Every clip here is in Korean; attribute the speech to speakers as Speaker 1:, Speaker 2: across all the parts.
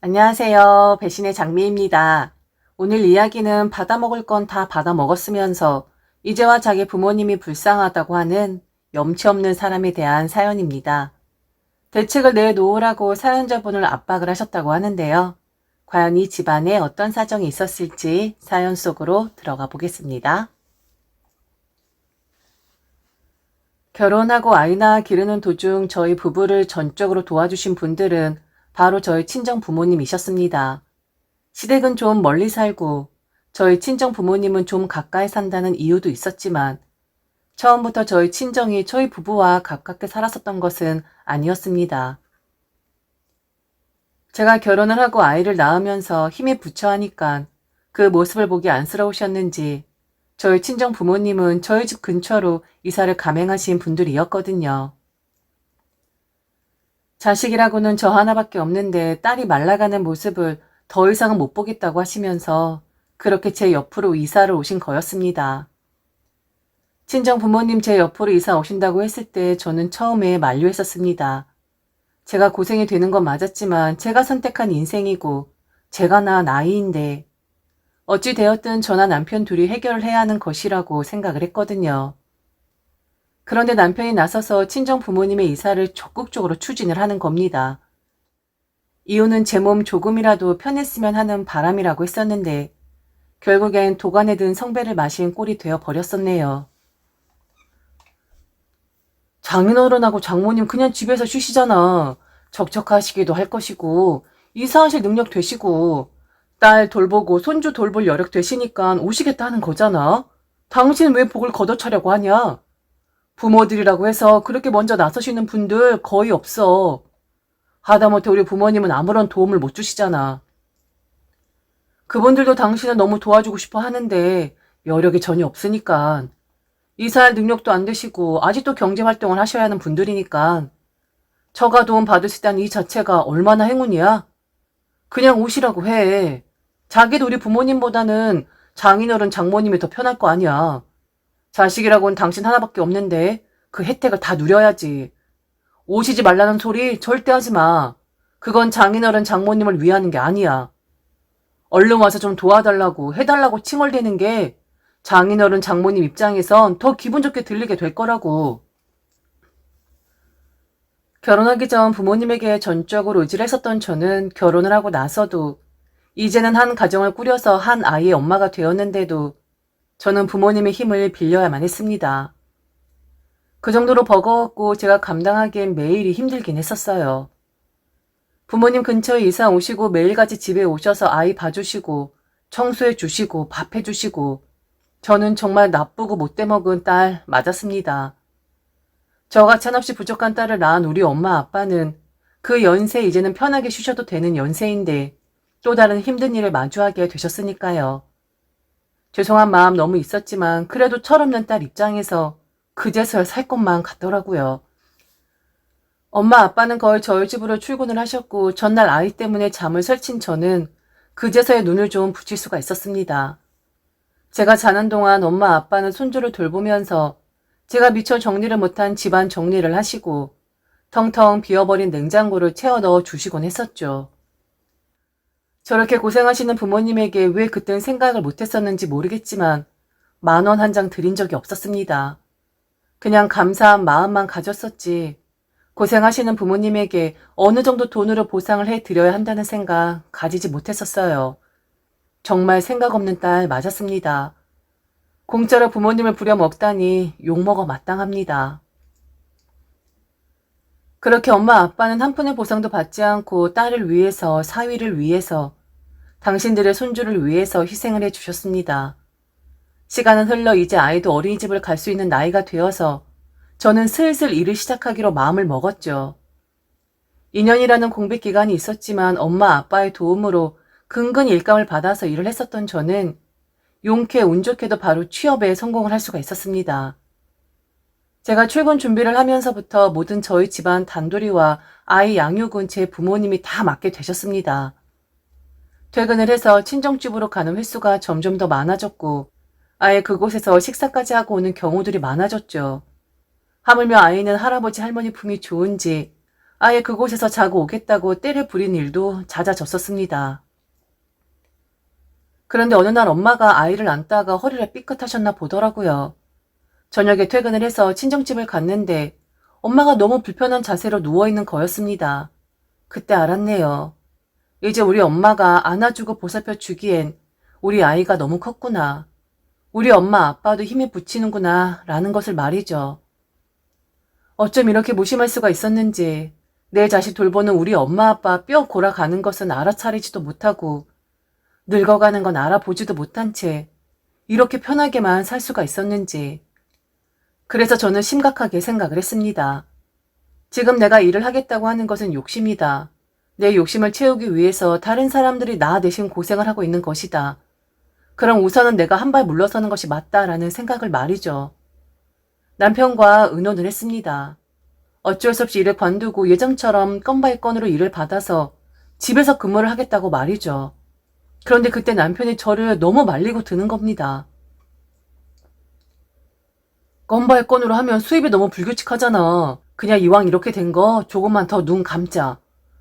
Speaker 1: 안녕하세요. 배신의 장미입니다. 오늘 이야기는 받아먹을 건 다 받아먹었으면서 이제와 자기 부모님이 불쌍하다고 하는 염치 없는 사람에 대한 사연입니다. 대책을 내놓으라고 사연자분을 압박을 하셨다고 하는데요. 과연 이 집안에 어떤 사정이 있었을지 사연 속으로 들어가 보겠습니다. 결혼하고 아이 낳아 기르는 도중 저희 부부를 전적으로 도와주신 분들은 바로 저희 친정 부모님이셨습니다. 시댁은 좀 멀리 살고 저희 친정 부모님은 좀 가까이 산다는 이유도 있었지만 처음부터 저희 친정이 저희 부부와 가깝게 살았었던 것은 아니었습니다. 제가 결혼을 하고 아이를 낳으면서 힘에 부처하니까 그 모습을 보기 안쓰러우셨는지 저희 친정 부모님은 저희 집 근처로 이사를 감행하신 분들이었거든요. 자식이라고는 저 하나밖에 없는데 딸이 말라가는 모습을 더 이상은 못 보겠다고 하시면서 그렇게 제 옆으로 이사를 오신 거였습니다. 친정 부모님 제 옆으로 이사 오신다고 했을 때 저는 처음에 만류했었습니다. 제가 고생이 되는 건 맞았지만 제가 선택한 인생이고 제가 낳은 아이인데 어찌 되었든 저나 남편 둘이 해결을 해야 하는 것이라고 생각을 했거든요. 그런데 남편이 나서서 친정 부모님의 이사를 적극적으로 추진을 하는 겁니다. 이유는 제 몸 조금이라도 편했으면 하는 바람이라고 했었는데 결국엔 도관에 든 성배를 마신 꼴이 되어 버렸었네요. 장인어른하고 장모님 그냥 집에서 쉬시잖아. 적적하시기도 할 것이고 이사하실 능력 되시고 딸 돌보고 손주 돌볼 여력 되시니까 오시겠다 하는 거잖아. 당신 왜 복을 걷어차려고 하냐? 부모들이라고 해서 그렇게 먼저 나서시는 분들 거의 없어. 하다못해 우리 부모님은 아무런 도움을 못 주시잖아. 그분들도 당신을 너무 도와주고 싶어 하는데 여력이 전혀 없으니까. 이사할 능력도 안 되시고 아직도 경제활동을 하셔야 하는 분들이니까 처가 도움 받으시다는 이 자체가 얼마나 행운이야? 그냥 오시라고 해. 자기도 우리 부모님보다는 장인어른 장모님이 더 편할 거 아니야. 자식이라고는 당신 하나밖에 없는데 그 혜택을 다 누려야지. 오시지 말라는 소리 절대 하지 마. 그건 장인어른 장모님을 위하는 게 아니야. 얼른 와서 좀 도와달라고 해달라고 칭얼대는 게 장인어른 장모님 입장에선 더 기분 좋게 들리게 될 거라고. 결혼하기 전 부모님에게 전적으로 의지를 했었던 저는 결혼을 하고 나서도 이제는 한 가정을 꾸려서 한 아이의 엄마가 되었는데도 저는 부모님의 힘을 빌려야만 했습니다. 그 정도로 버거웠고 제가 감당하기엔 매일이 힘들긴 했었어요. 부모님 근처에 이사 오시고 매일같이 집에 오셔서 아이 봐주시고 청소해 주시고 밥 해주시고 저는 정말 나쁘고 못돼 먹은 딸 맞았습니다. 저같이 한없이 부족한 딸을 낳은 우리 엄마 아빠는 그 연세 이제는 편하게 쉬셔도 되는 연세인데 또 다른 힘든 일을 마주하게 되셨으니까요. 죄송한 마음 너무 있었지만 그래도 철없는 딸 입장에서 그제서야 살 것만 같더라고요. 엄마 아빠는 거의 저희 집으로 출근을 하셨고 전날 아이 때문에 잠을 설친 저는 그제서야 눈을 좀 붙일 수가 있었습니다. 제가 자는 동안 엄마 아빠는 손주를 돌보면서 제가 미처 정리를 못한 집안 정리를 하시고 텅텅 비어버린 냉장고를 채워 넣어 주시곤 했었죠. 저렇게 고생하시는 부모님에게 왜 그땐 생각을 못했었는지 모르겠지만 10,000원 한 장 드린 적이 없었습니다. 그냥 감사한 마음만 가졌었지 고생하시는 부모님에게 어느 정도 돈으로 보상을 해드려야 한다는 생각 가지지 못했었어요. 정말 생각 없는 딸 맞았습니다. 공짜로 부모님을 부려먹다니 욕먹어 마땅합니다. 그렇게 엄마 아빠는 한 푼의 보상도 받지 않고 딸을 위해서 사위를 위해서 당신들의 손주를 위해서 희생을 해주셨습니다. 시간은 흘러 이제 아이도 어린이집을 갈 수 있는 나이가 되어서 저는 슬슬 일을 시작하기로 마음을 먹었죠. 2년이라는 공백 기간이 있었지만 엄마 아빠의 도움으로 근근히 일감을 받아서 일을 했었던 저는 용케 운 좋게도 바로 취업에 성공을 할 수가 있었습니다. 제가 출근 준비를 하면서부터 모든 저희 집안 단돌이와 아이 양육은 제 부모님이 다 맡게 되셨습니다. 퇴근을 해서 친정집으로 가는 횟수가 점점 더 많아졌고 아예 그곳에서 식사까지 하고 오는 경우들이 많아졌죠. 하물며 아이는 할아버지 할머니 품이 좋은지 아예 그곳에서 자고 오겠다고 떼를 부린 일도 잦아졌었습니다. 그런데 어느 날 엄마가 아이를 안다가 허리를 삐끗하셨나 보더라고요. 저녁에 퇴근을 해서 친정집을 갔는데 엄마가 너무 불편한 자세로 누워있는 거였습니다. 그때 알았네요. 이제 우리 엄마가 안아주고 보살펴 주기엔 우리 아이가 너무 컸구나. 우리 엄마 아빠도 힘이 붙이는구나 라는 것을 말이죠. 어쩜 이렇게 무심할 수가 있었는지 내 자식 돌보는 우리 엄마 아빠 뼈 골아가는 것은 알아차리지도 못하고 늙어가는 건 알아보지도 못한 채 이렇게 편하게만 살 수가 있었는지. 그래서 저는 심각하게 생각을 했습니다. 지금 내가 일을 하겠다고 하는 것은 욕심이다. 내 욕심을 채우기 위해서 다른 사람들이 나 대신 고생을 하고 있는 것이다. 그럼 우선은 내가 한 발 물러서는 것이 맞다라는 생각을 말이죠. 남편과 의논을 했습니다. 어쩔 수 없이 일을 관두고 예전처럼 건바이 건으로 일을 받아서 집에서 근무를 하겠다고 말이죠. 그런데 그때 남편이 저를 너무 말리고 드는 겁니다. 건바이 건으로 하면 수입이 너무 불규칙하잖아. 그냥 이왕 이렇게 된 거 조금만 더 눈 감자.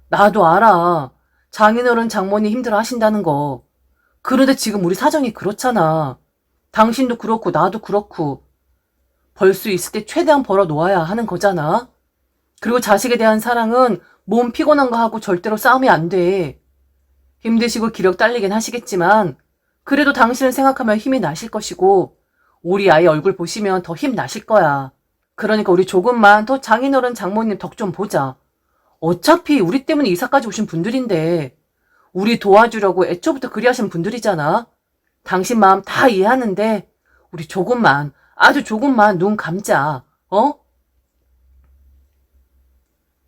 Speaker 1: 나도 알아. 장인어른 장모님 힘들어 하신다는 거. 그런데 지금 우리 사정이 그렇잖아. 당신도 그렇고 나도 그렇고. 벌 수 있을 때 최대한 벌어 놓아야 하는 거잖아. 그리고 자식에 대한 사랑은 몸 피곤한 거 하고 절대로 싸우면 안 돼. 힘드시고 기력 딸리긴 하시겠지만 그래도 당신을 생각하면 힘이 나실 것이고 우리 아이 얼굴 보시면 더 힘 나실 거야. 그러니까 우리 조금만 더 장인어른 장모님 덕 좀 보자. 어차피 우리 때문에 이사까지 오신 분들인데 우리 도와주려고 애초부터 그리 하신 분들이잖아. 당신 마음 다 이해하는데 우리 조금만, 아주 조금만 눈 감자. 어?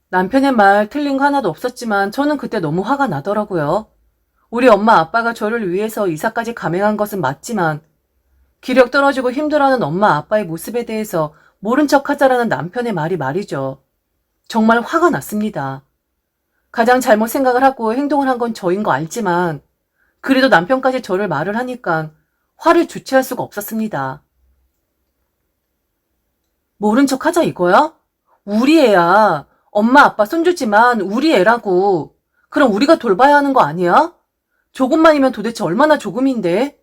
Speaker 1: 남편의 말 틀린 거 하나도 없었지만 저는 그때 너무 화가 나더라고요. 우리 엄마 아빠가 저를 위해서 이사까지 감행한 것은 맞지만 기력 떨어지고 힘들어하는 엄마 아빠의 모습에 대해서 모른 척 하자라는 남편의 말이 말이죠. 정말 화가 났습니다. 가장 잘못 생각을 하고 행동을 한 건 저인 거 알지만 그래도 남편까지 저를 말을 하니까 화를 주체할 수가 없었습니다. 모른 척 하자 이거야? 우리 애야. 엄마 아빠 손주지만 우리 애라고. 그럼 우리가 돌봐야 하는 거 아니야? 조금만이면 도대체 얼마나 조금인데?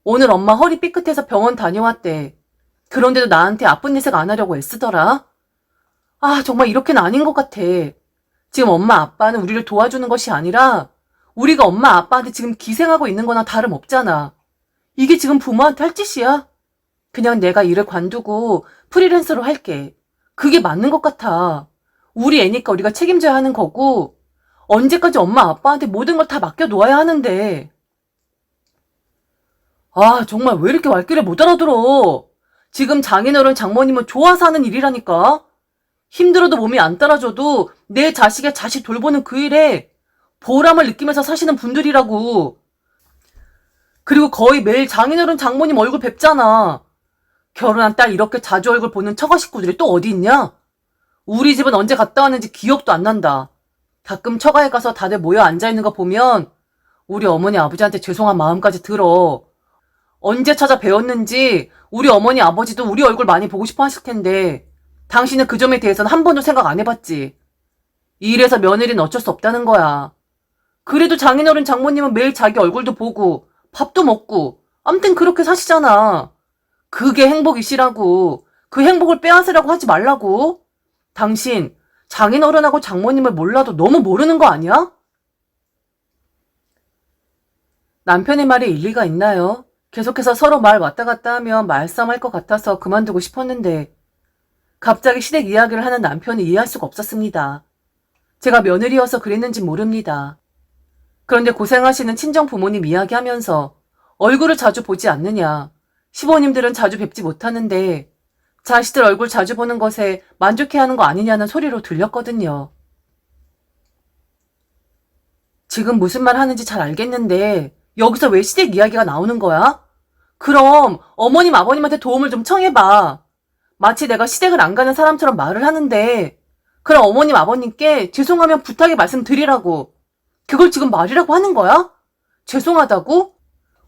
Speaker 1: 오늘 엄마 허리 삐끗해서 병원 다녀왔대. 그런데도 나한테 아픈 내색 안 하려고 애쓰더라. 아, 정말 이렇게는 아닌 것 같아. 지금 엄마 아빠는 우리를 도와주는 것이 아니라 우리가 엄마 아빠한테 지금 기생하고 있는 거나 다름없잖아. 이게 지금 부모한테 할 짓이야? 그냥 내가 일을 관두고 프리랜서로 할게. 그게 맞는 것 같아. 우리 애니까 우리가 책임져야 하는 거고 언제까지 엄마 아빠한테 모든 걸 다 맡겨놓아야 하는데. 아, 정말 왜 이렇게 말귀를 못 알아들어. 지금 장인어른 장모님은 좋아서 하는 일이라니까. 힘들어도 몸이 안 따라줘도 내 자식의 자식 돌보는 그 일에 보람을 느끼면서 사시는 분들이라고. 그리고 거의 매일 장인어른 장모님 얼굴 뵙잖아. 결혼한 딸 이렇게 자주 얼굴 보는 처가 식구들이 또 어디 있냐? 우리 집은 언제 갔다 왔는지 기억도 안 난다. 가끔 처가에 가서 다들 모여 앉아있는 거 보면 우리 어머니 아버지한테 죄송한 마음까지 들어. 언제 찾아 뵈었는지 우리 어머니 아버지도 우리 얼굴 많이 보고 싶어 하실 텐데 당신은 그 점에 대해서는 한 번도 생각 안 해봤지. 이래서 며느리는 어쩔 수 없다는 거야. 그래도 장인어른 장모님은 매일 자기 얼굴도 보고 밥도 먹고 암튼 그렇게 사시잖아. 그게 행복이시라고. 그 행복을 빼앗으려고 하지 말라고. 당신 장인어른하고 장모님을 몰라도 너무 모르는 거 아니야? 남편의 말에 일리가 있나요? 계속해서 서로 말 왔다 갔다 하면 말싸움 할 것 같아서 그만두고 싶었는데 갑자기 시댁 이야기를 하는 남편이 이해할 수가 없었습니다. 제가 며느리여서 그랬는지 모릅니다. 그런데 고생하시는 친정 부모님 이야기하면서 얼굴을 자주 보지 않느냐. 시부모님들은 자주 뵙지 못하는데 자식들 얼굴 자주 보는 것에 만족해야 하는 거 아니냐는 소리로 들렸거든요. 지금 무슨 말 하는지 잘 알겠는데 여기서 왜 시댁 이야기가 나오는 거야? 그럼 어머님 아버님한테 도움을 좀 청해봐. 마치 내가 시댁을 안 가는 사람처럼 말을 하는데 그럼 어머님 아버님께 죄송하면 부탁의 말씀 드리라고. 그걸 지금 말이라고 하는 거야? 죄송하다고?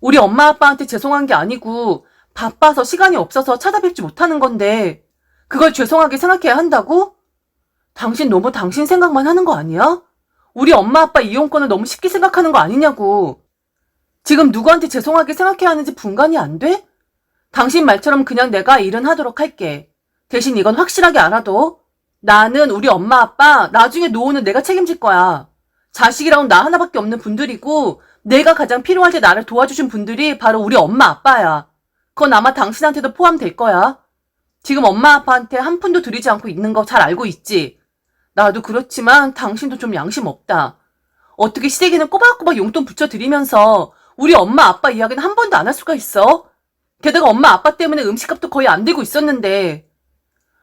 Speaker 1: 우리 엄마 아빠한테 죄송한 게 아니고 바빠서 시간이 없어서 찾아뵙지 못하는 건데 그걸 죄송하게 생각해야 한다고? 당신 너무 당신 생각만 하는 거 아니야? 우리 엄마 아빠 이혼권을 너무 쉽게 생각하는 거 아니냐고. 지금 누구한테 죄송하게 생각해야 하는지 분간이 안 돼? 당신 말처럼 그냥 내가 일은 하도록 할게. 대신 이건 확실하게 알아둬. 나는 우리 엄마 아빠 나중에 노후는 내가 책임질 거야. 자식이랑은 나 하나밖에 없는 분들이고 내가 가장 필요할 때 나를 도와주신 분들이 바로 우리 엄마 아빠야. 그건 아마 당신한테도 포함될 거야. 지금 엄마 아빠한테 한 푼도 들이지 않고 있는 거 잘 알고 있지. 나도 그렇지만 당신도 좀 양심 없다. 어떻게 시댁에는 꼬박꼬박 용돈 붙여드리면서 우리 엄마 아빠 이야기는 한 번도 안 할 수가 있어? 게다가 엄마 아빠 때문에 음식값도 거의 안 되고 있었는데.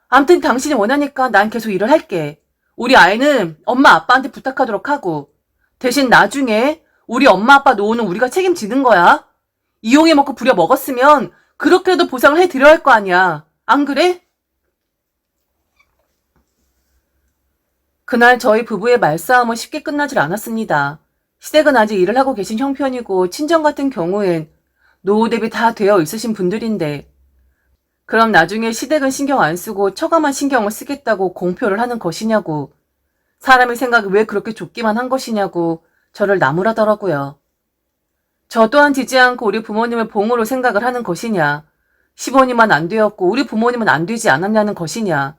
Speaker 1: 암튼 당신이 원하니까 난 계속 일을 할게. 우리 아이는 엄마 아빠한테 부탁하도록 하고 대신 나중에 우리 엄마 아빠 노후는 우리가 책임지는 거야. 이용해 먹고 부려 먹었으면 그렇게라도 보상을 해드려야 할 거 아니야. 안 그래? 그날 저희 부부의 말싸움은 쉽게 끝나질 않았습니다. 시댁은 아직 일을 하고 계신 형편이고 친정 같은 경우엔 노후 대비 다 되어 있으신 분들인데 그럼 나중에 시댁은 신경 안 쓰고 처가만 신경을 쓰겠다고 공표를 하는 것이냐고, 사람의 생각이 왜 그렇게 좁기만 한 것이냐고 저를 나무라더라고요. 저 또한 지지 않고 우리 부모님을 봉으로 생각을 하는 것이냐, 시부모님만 안 되었고 우리 부모님은 안 되지 않았냐는 것이냐,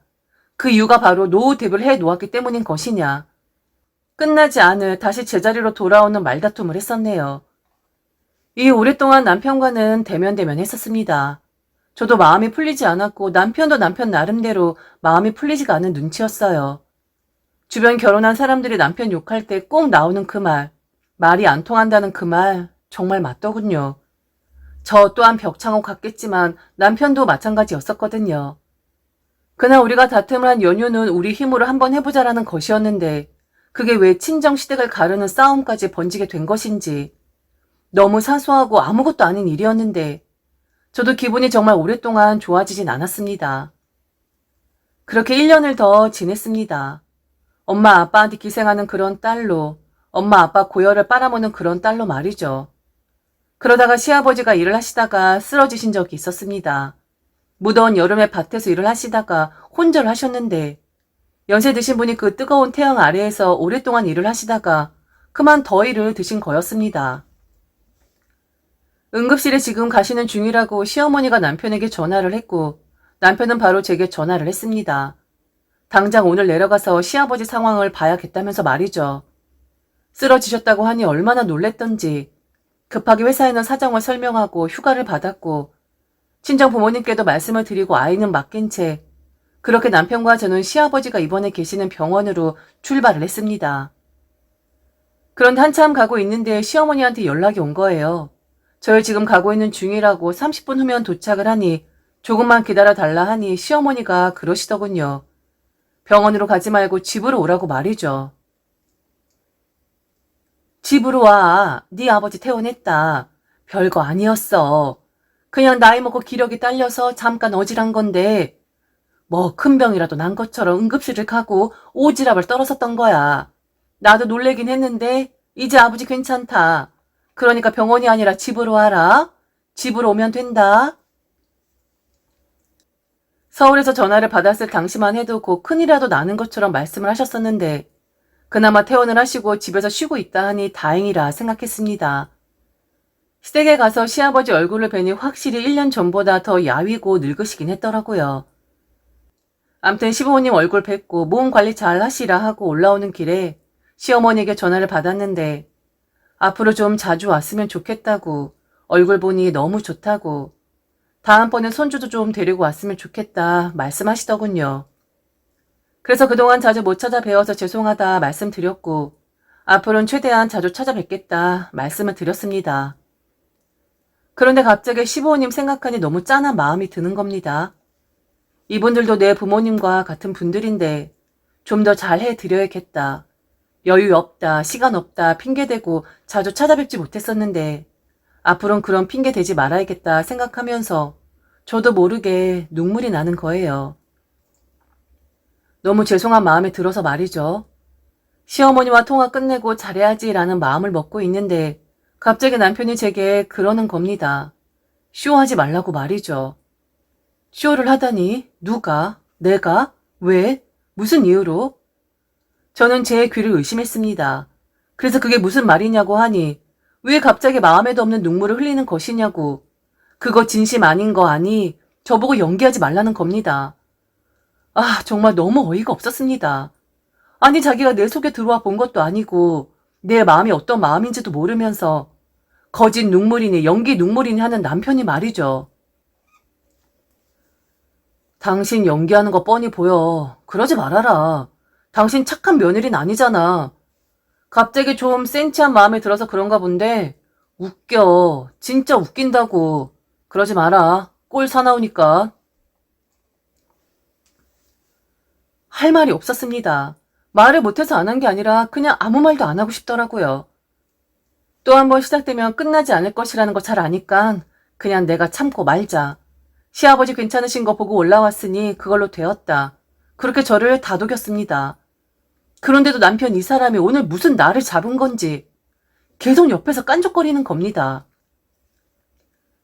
Speaker 1: 그 이유가 바로 노후 대비를 해 놓았기 때문인 것이냐. 끝나지 않을 다시 제자리로 돌아오는 말다툼을 했었네요. 이 오랫동안 남편과는 대면대면 했었습니다. 저도 마음이 풀리지 않았고 남편도 남편 나름대로 마음이 풀리지가 않은 눈치였어요. 주변 결혼한 사람들이 남편 욕할 때 꼭 나오는 그 말, 말이 안 통한다는 그 말 정말 맞더군요. 저 또한 벽창호 같겠지만 남편도 마찬가지였었거든요. 그날 우리가 다툼을 한 연유는 우리 힘으로 한번 해보자라는 것이었는데 그게 왜 친정 시댁을 가르는 싸움까지 번지게 된 것인지, 너무 사소하고 아무것도 아닌 일이었는데 저도 기분이 정말 오랫동안 좋아지진 않았습니다. 그렇게 1년을 더 지냈습니다. 엄마 아빠한테 기생하는 그런 딸로, 엄마 아빠 고열을 빨아먹는 그런 딸로 말이죠. 그러다가 시아버지가 일을 하시다가 쓰러지신 적이 있었습니다. 무더운 여름에 밭에서 일을 하시다가 혼절을 하셨는데 연세 드신 분이 그 뜨거운 태양 아래에서 오랫동안 일을 하시다가 그만 더위를 드신 거였습니다. 응급실에 지금 가시는 중이라고 시어머니가 남편에게 전화를 했고 남편은 바로 제게 전화를 했습니다. 당장 오늘 내려가서 시아버지 상황을 봐야겠다면서 말이죠. 쓰러지셨다고 하니 얼마나 놀랬던지 급하게 회사에는 사정을 설명하고 휴가를 받았고 친정 부모님께도 말씀을 드리고 아이는 맡긴 채 그렇게 남편과 저는 시아버지가 입원해 계시는 병원으로 출발을 했습니다. 그런데 한참 가고 있는데 시어머니한테 연락이 온 거예요. 저희 지금 가고 있는 중이라고 30분 후면 도착을 하니 조금만 기다려달라 하니 시어머니가 그러시더군요. 병원으로 가지 말고 집으로 오라고 말이죠. 집으로 와. 네 아버지 퇴원했다. 별거 아니었어. 그냥 나이 먹고 기력이 딸려서 잠깐 어질한 건데 뭐 큰 병이라도 난 것처럼 응급실을 가고 오지랖을 떨었었던 거야. 나도 놀래긴 했는데 이제 아버지 괜찮다. 그러니까 병원이 아니라 집으로 와라. 집으로 오면 된다. 서울에서 전화를 받았을 당시만 해도 곧 큰일이라도 나는 것처럼 말씀을 하셨었는데 그나마 퇴원을 하시고 집에서 쉬고 있다 하니 다행이라 생각했습니다. 시댁에 가서 시아버지 얼굴을 뵈니 확실히 1년 전보다 더 야위고 늙으시긴 했더라고요. 암튼 시부모님 얼굴 뵙고 몸 관리 잘 하시라 하고 올라오는 길에 시어머니에게 전화를 받았는데 앞으로 좀 자주 왔으면 좋겠다고, 얼굴 보니 너무 좋다고, 다음번엔 손주도 좀 데리고 왔으면 좋겠다 말씀하시더군요. 그래서 그동안 자주 못 찾아뵈어서 죄송하다 말씀드렸고 앞으로는 최대한 자주 찾아뵙겠다 말씀을 드렸습니다. 그런데 갑자기 시부모님 생각하니 너무 짠한 마음이 드는 겁니다. 이분들도 내 부모님과 같은 분들인데 좀 더 잘해드려야겠다. 여유 없다, 시간 없다 핑계대고 자주 찾아뵙지 못했었는데 앞으로는 그런 핑계 대지 말아야겠다 생각하면서 저도 모르게 눈물이 나는 거예요. 너무 죄송한 마음이 들어서 말이죠. 시어머니와 통화 끝내고 잘해야지라는 마음을 먹고 있는데 갑자기 남편이 제게 그러는 겁니다. 쇼하지 말라고 말이죠. 쇼를 하다니 누가? 내가? 왜? 무슨 이유로? 저는 제 귀를 의심했습니다. 그래서 그게 무슨 말이냐고 하니 왜 갑자기 마음에도 없는 눈물을 흘리는 것이냐고. 그거 진심 아닌 거 아니 저보고 연기하지 말라는 겁니다. 아, 정말 너무 어이가 없었습니다. 아니 자기가 내 속에 들어와 본 것도 아니고 내 마음이 어떤 마음인지도 모르면서 거짓 눈물이니 연기 눈물이니 하는 남편이 말이죠. 당신 연기하는 거 뻔히 보여. 그러지 말아라. 당신 착한 며느리는 아니잖아. 갑자기 좀 센치한 마음에 들어서 그런가 본데 웃겨. 진짜 웃긴다고. 그러지 마라. 꼴 사나우니까. 할 말이 없었습니다. 말을 못해서 안 한 게 아니라 그냥 아무 말도 안 하고 싶더라고요. 또 한 번 시작되면 끝나지 않을 것이라는 거 잘 아니까 그냥 내가 참고 말자. 시아버지 괜찮으신 거 보고 올라왔으니 그걸로 되었다. 그렇게 저를 다독였습니다. 그런데도 남편 이 사람이 오늘 무슨 나를 잡은 건지 계속 옆에서 깐족거리는 겁니다.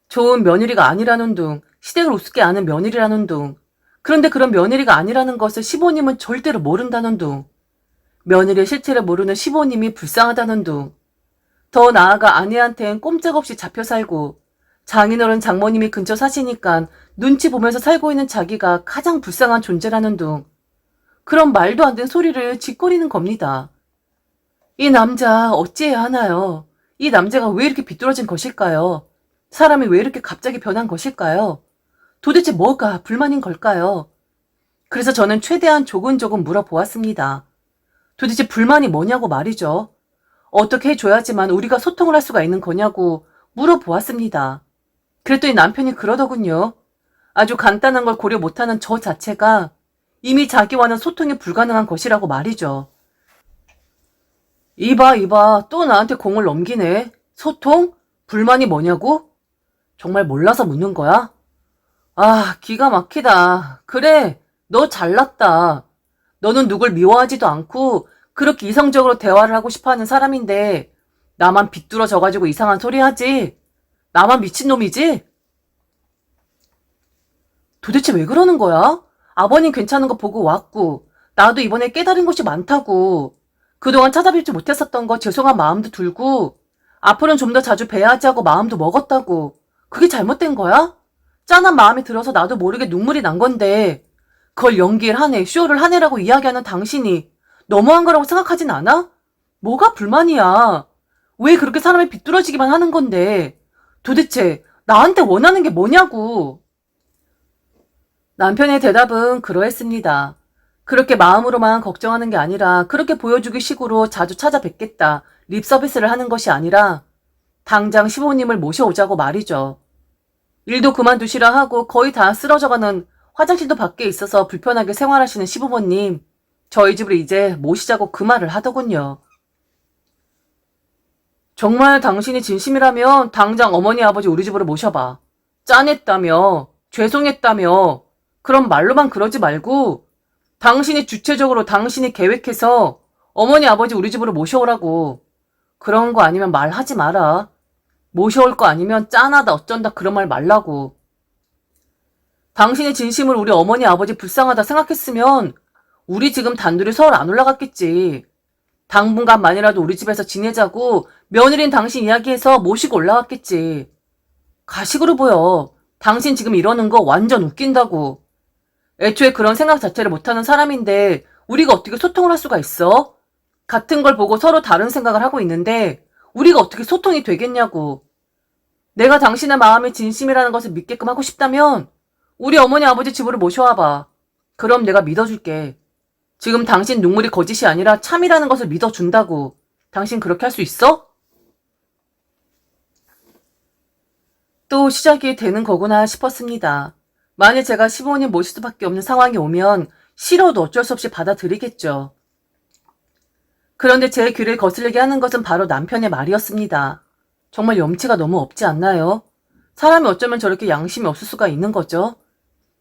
Speaker 1: 좋은 며느리가 아니라는 둥, 시댁을 우습게 아는 며느리라는 둥. 그런데 그런 며느리가 아니라는 것을 시부모님은 절대로 모른다는 둥. 며느리의 실체를 모르는 시부모님이 불쌍하다는 둥. 더 나아가 아내한텐 꼼짝없이 잡혀 살고 장인어른 장모님이 근처 사시니까 눈치 보면서 살고 있는 자기가 가장 불쌍한 존재라는 둥. 그런 말도 안 되는 소리를 짓거리는 겁니다. 이 남자 어찌해야 하나요? 이 남자가 왜 이렇게 비뚤어진 것일까요? 사람이 왜 이렇게 갑자기 변한 것일까요? 도대체 뭐가 불만인 걸까요? 그래서 저는 최대한 조근조근 물어보았습니다. 도대체 불만이 뭐냐고 말이죠. 어떻게 해줘야지만 우리가 소통을 할 수가 있는 거냐고 물어보았습니다. 그랬더니 남편이 그러더군요. 아주 간단한 걸 고려 못하는 저 자체가 이미 자기와는 소통이 불가능한 것이라고 말이죠. 이봐, 또 나한테 공을 넘기네. 소통? 불만이 뭐냐고? 정말 몰라서 묻는 거야? 아, 기가 막히다. 그래, 너 잘났다. 너는 누굴 미워하지도 않고 그렇게 이성적으로 대화를 하고 싶어하는 사람인데 나만 비뚤어져가지고 이상한 소리 하지? 나만 미친놈이지? 도대체 왜 그러는 거야? 아버님 괜찮은 거 보고 왔고 나도 이번에 깨달은 것이 많다고. 그동안 찾아뵙지 못했었던 거 죄송한 마음도 들고 앞으로는 좀 더 자주 뵈야지 하고 마음도 먹었다고. 그게 잘못된 거야? 짠한 마음이 들어서 나도 모르게 눈물이 난 건데 그걸 연기를 하네, 쇼를 하네라고 이야기하는 당신이 너무한 거라고 생각하진 않아? 뭐가 불만이야? 왜 그렇게 사람이 비뚤어지기만 하는 건데 도대체 나한테 원하는 게 뭐냐고. 남편의 대답은 그러했습니다. 그렇게 마음으로만 걱정하는 게 아니라 그렇게 보여주기 식으로 자주 찾아뵙겠다, 립 서비스를 하는 것이 아니라 당장 시부모님을 모셔오자고 말이죠. 일도 그만두시라 하고 거의 다 쓰러져가는 화장실도 밖에 있어서 불편하게 생활하시는 시부모님, 저희 집으로 이제 모시자고 그 말을 하더군요. 정말 당신이 진심이라면 당장 어머니 아버지 우리 집으로 모셔봐. 짠했다며, 죄송했다며, 그런 말로만 그러지 말고 당신이 주체적으로 당신이 계획해서 어머니 아버지 우리 집으로 모셔오라고. 그런 거 아니면 말하지 마라. 모셔올 거 아니면 짠하다 어쩐다 그런 말 말라고. 당신의 진심으로 우리 어머니 아버지 불쌍하다 생각했으면 우리 지금 단둘이 서울 안 올라갔겠지. 당분간만이라도 우리 집에서 지내자고 며느리인 당신 이야기해서 모시고 올라왔겠지. 가식으로 보여. 당신 지금 이러는 거 완전 웃긴다고. 애초에 그런 생각 자체를 못하는 사람인데 우리가 어떻게 소통을 할 수가 있어? 같은 걸 보고 서로 다른 생각을 하고 있는데 우리가 어떻게 소통이 되겠냐고. 내가 당신의 마음이 진심이라는 것을 믿게끔 하고 싶다면 우리 어머니 아버지 집으로 모셔와봐. 그럼 내가 믿어줄게. 지금 당신 눈물이 거짓이 아니라 참이라는 것을 믿어준다고. 당신 그렇게 할 수 있어? 또 시작이 되는 거구나 싶었습니다. 만일 제가 시부모님 모실 수밖에 없는 상황이 오면 싫어도 어쩔 수 없이 받아들이겠죠. 그런데 제 귀를 거슬리게 하는 것은 바로 남편의 말이었습니다. 정말 염치가 너무 없지 않나요? 사람이 어쩌면 저렇게 양심이 없을 수가 있는 거죠.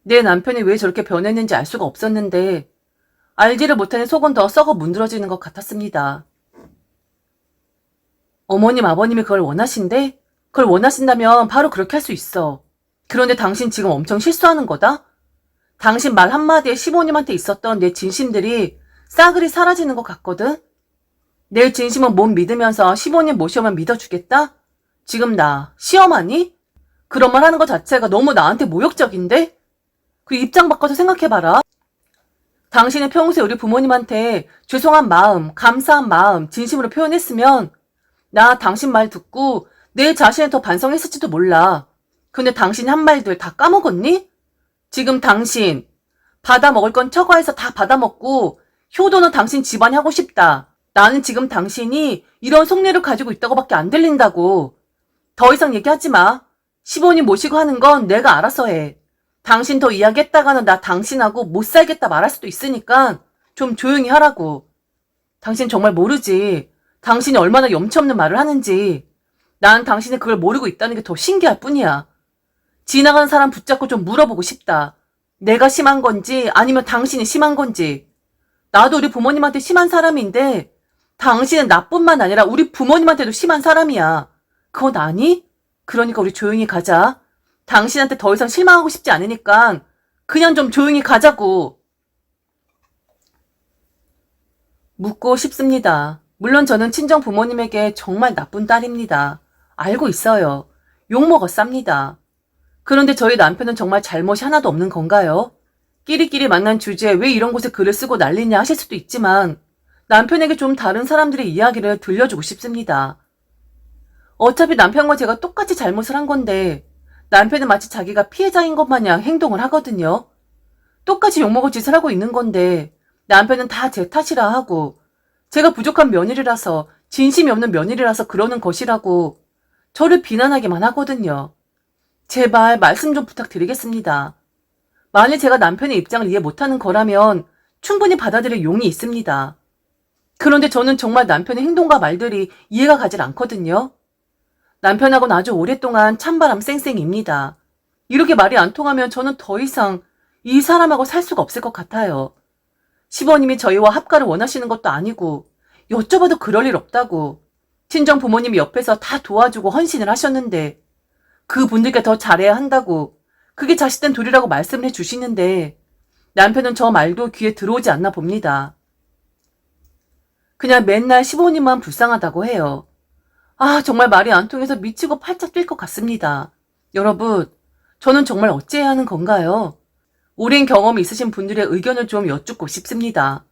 Speaker 1: 내 남편이 왜 저렇게 변했는지 알 수가 없었는데 알지를 못하니 속은 더 썩어 문드러지는 것 같았습니다. 어머님 아버님이 그걸 원하신대? 그걸 원하신다면 바로 그렇게 할 수 있어. 그런데 당신 지금 엄청 실수하는 거다? 당신 말 한마디에 시부모님한테 있었던 내 진심들이 싸그리 사라지는 것 같거든? 내 진심은 못 믿으면서 시부모님 모시오면 믿어주겠다? 지금 나 시험하니? 그런 말 하는 것 자체가 너무 나한테 모욕적인데? 그 입장 바꿔서 생각해봐라. 당신이 평소에 우리 부모님한테 죄송한 마음, 감사한 마음 진심으로 표현했으면 나 당신 말 듣고 내 자신을 더 반성했을지도 몰라. 근데 당신이 한 말들 다 까먹었니? 지금 당신 받아먹을 건 처가에서 다 받아먹고 효도는 당신 집안이 하고 싶다. 나는 지금 당신이 이런 속내를 가지고 있다고밖에 안 들린다고. 더 이상 얘기하지 마. 시부모님 모시고 하는 건 내가 알아서 해. 당신 더 이야기했다가는 나 당신하고 못 살겠다 말할 수도 있으니까 좀 조용히 하라고. 당신 정말 모르지. 당신이 얼마나 염치 없는 말을 하는지. 난 당신이 그걸 모르고 있다는 게 더 신기할 뿐이야. 지나가는 사람 붙잡고 좀 물어보고 싶다. 내가 심한 건지 아니면 당신이 심한 건지. 나도 우리 부모님한테 심한 사람인데 당신은 나뿐만 아니라 우리 부모님한테도 심한 사람이야. 그건 아니? 그러니까 우리 조용히 가자. 당신한테 더 이상 실망하고 싶지 않으니까 그냥 좀 조용히 가자고. 묻고 싶습니다. 물론 저는 친정 부모님에게 정말 나쁜 딸입니다. 알고 있어요. 욕먹었sab니다. 그런데 저희 남편은 정말 잘못이 하나도 없는 건가요? 끼리끼리 만난 주제에 왜 이런 곳에 글을 쓰고 난리냐 하실 수도 있지만 남편에게 좀 다른 사람들의 이야기를 들려주고 싶습니다. 어차피 남편과 제가 똑같이 잘못을 한 건데 남편은 마치 자기가 피해자인 것 마냥 행동을 하거든요. 똑같이 욕먹을 짓을 하고 있는 건데 남편은 다 제 탓이라 하고 제가 부족한 며느리라서 진심이 없는 며느리라서 그러는 것이라고 저를 비난하기만 하거든요. 제발 말씀 좀 부탁드리겠습니다. 만일 제가 남편의 입장을 이해 못하는 거라면 충분히 받아들일 용이 있습니다. 그런데 저는 정말 남편의 행동과 말들이 이해가 가질 않거든요. 남편하고는 아주 오랫동안 찬바람 쌩쌩입니다. 이렇게 말이 안 통하면 저는 더 이상 이 사람하고 살 수가 없을 것 같아요. 시부모님이 저희와 합가를 원하시는 것도 아니고 여쭤봐도 그럴 일 없다고 친정 부모님이 옆에서 다 도와주고 헌신을 하셨는데 그분들께 더 잘해야 한다고 그게 자식된 도리라고 말씀을 해주시는데 남편은 저 말도 귀에 들어오지 않나 봅니다. 그냥 맨날 시부모님만 불쌍하다고 해요. 아, 정말 말이 안 통해서 미치고 팔짝 뛸 것 같습니다. 여러분, 저는 정말 어찌해야 하는 건가요? 오랜 경험이 있으신 분들의 의견을 좀 여쭙고 싶습니다.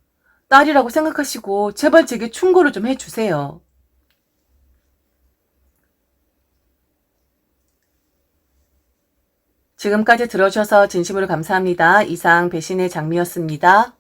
Speaker 1: 딸이라고 생각하시고 제발 제게 충고를 좀 해주세요. 지금까지 들어주셔서 진심으로 감사합니다. 이상 배신의 장미였습니다.